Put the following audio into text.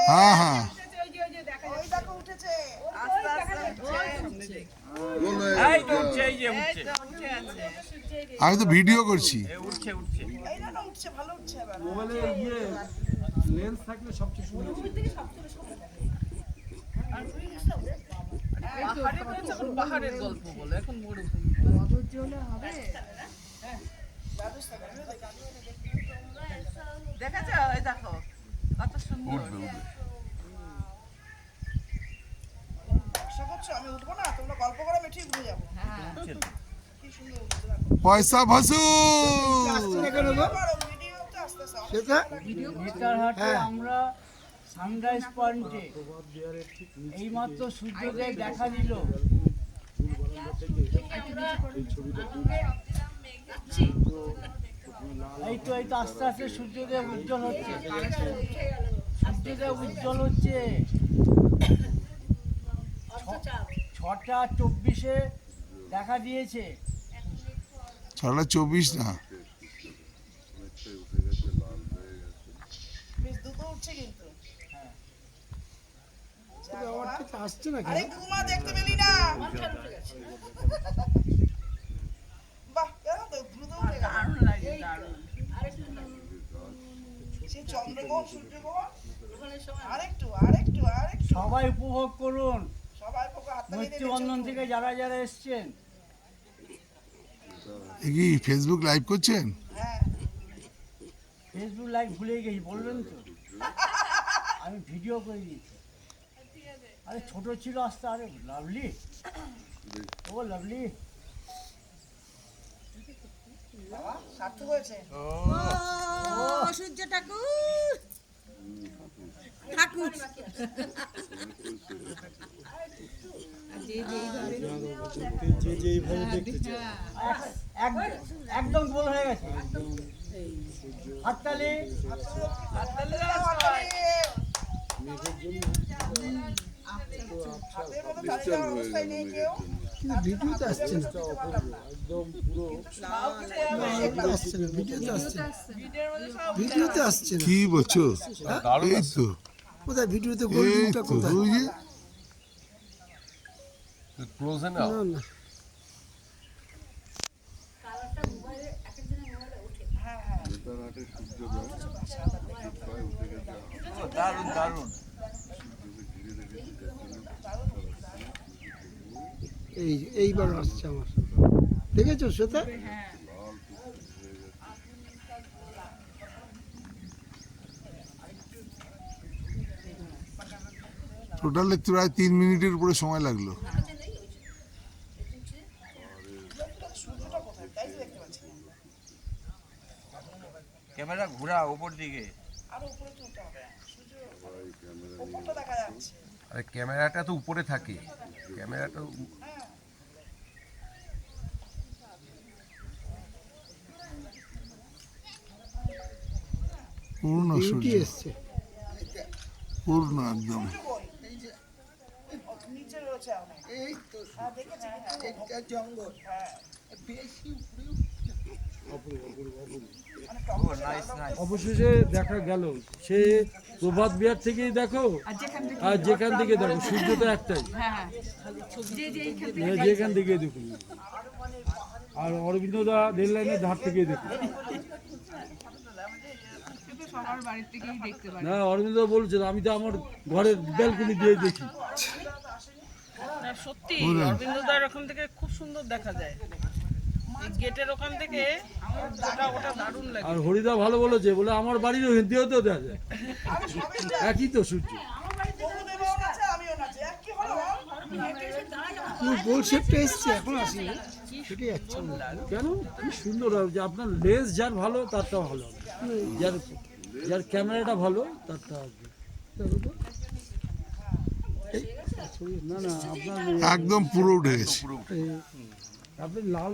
হ্যাঁ হ্যাঁ আমি তো ভিডিও করছি। লেন্স থাকলে সবচেয়ে সুন্দর। পাহাড়ের গল্প বলে এখন দেখা যায়, দেখো কত সুন্দর। আমি উঠবো না, তোমরা গল্প করে আমি ঠিক বুঝে যাবো। পয়সা ভাসু আমরা সানরাইজ পয়েন্টে এইমাত্র সূর্যোদয় দেখা দিল। এই তো আস্তে আস্তে সূর্যোদয় উজ্জ্বল হচ্ছে, সূর্যোদয় উজ্জ্বল হচ্ছে। 6:24 দেখা দিয়েছে। 6:24 না, আসছে না আরে ঘুমা দেখতে পেলি না। বাহ, তো দ্রুত উঠে গেল। দারুণ লাগে, দারুণ। সে চন্দ্রগ্রহণ সূর্যগ্রহণ আরেকটু আরেকটু আরেকটু সবাই উপভোগ করুন। সবাই মৈত্রীবন্ধন থেকে যারা যারা এসছেন। কি ফেসবুক লাইভ করছেন? হ্যাঁ, ফেসবুক লাইভ ভুলে গেছি, বলবেন তো? আমি ভিডিও করে দিয়েছি। আরে ছোট ছিল আস্তে। আরে লাভলি, ও লাভলি সার্থক হয়েছে। সূর্য ঠাকুর ঠাকুর একদম গোল হয়ে গেছে। হাততালি। ভিডিওতে আসছে না, ভিডিওতে আসছে না। কি বলছো? এই তো কোথায় ভিডিওতে গোলটা কোথায়? ক্লোজ না না দারুণ দারুণ। এইবার আসছে আমার। দেখেছো শ্বেতা? টোটাল দেখতে প্রায় 3 মিনিটের উপরে সময় লাগলো। ক্যামেরা ঘোরা উপর দিকে। আরে ক্যামেরাটা তো উপরে থাকে, ক্যামেরাটা পূর্ণ সূর্য এসছে, পূর্ণ একদম। অবশেষে দেখা গেল। সে প্রভাত বিহার থেকেই দেখো আর যেখান থেকে দেখো, সূর্য তো একটাই, যেখান থেকে দেখুন। আর অরবিন্দদা রেল লাইনের ধার থেকেই দেখুন। না, অরবিন্দ বলছে আমি তো আমার ঘরের ব্যালকনি দিয়ে দেখি। সত্যি অরবিন্দদার ওখান থেকে খুব সুন্দর দেখা যায়, গেটের ওখান থেকে। ওটা দারুণ লাগে। আর হরিদা ভালো বলেছে, বলে আমার বাড়ির দিয়েও তো দেখা যায়, একই তো সূর্য। গোল শেপটা এসছে, এখন আসেনি, সেটাই যাচ্ছে। কেন কি সুন্দর হবে যে আপনার লেন্স যার ভালো তারটা ভালো হবে, যার যার ক্যামেরাটা ভালো তারটা আসবে। না না, আপনার একদম পুরো উঠে গেছে। আপনি লাল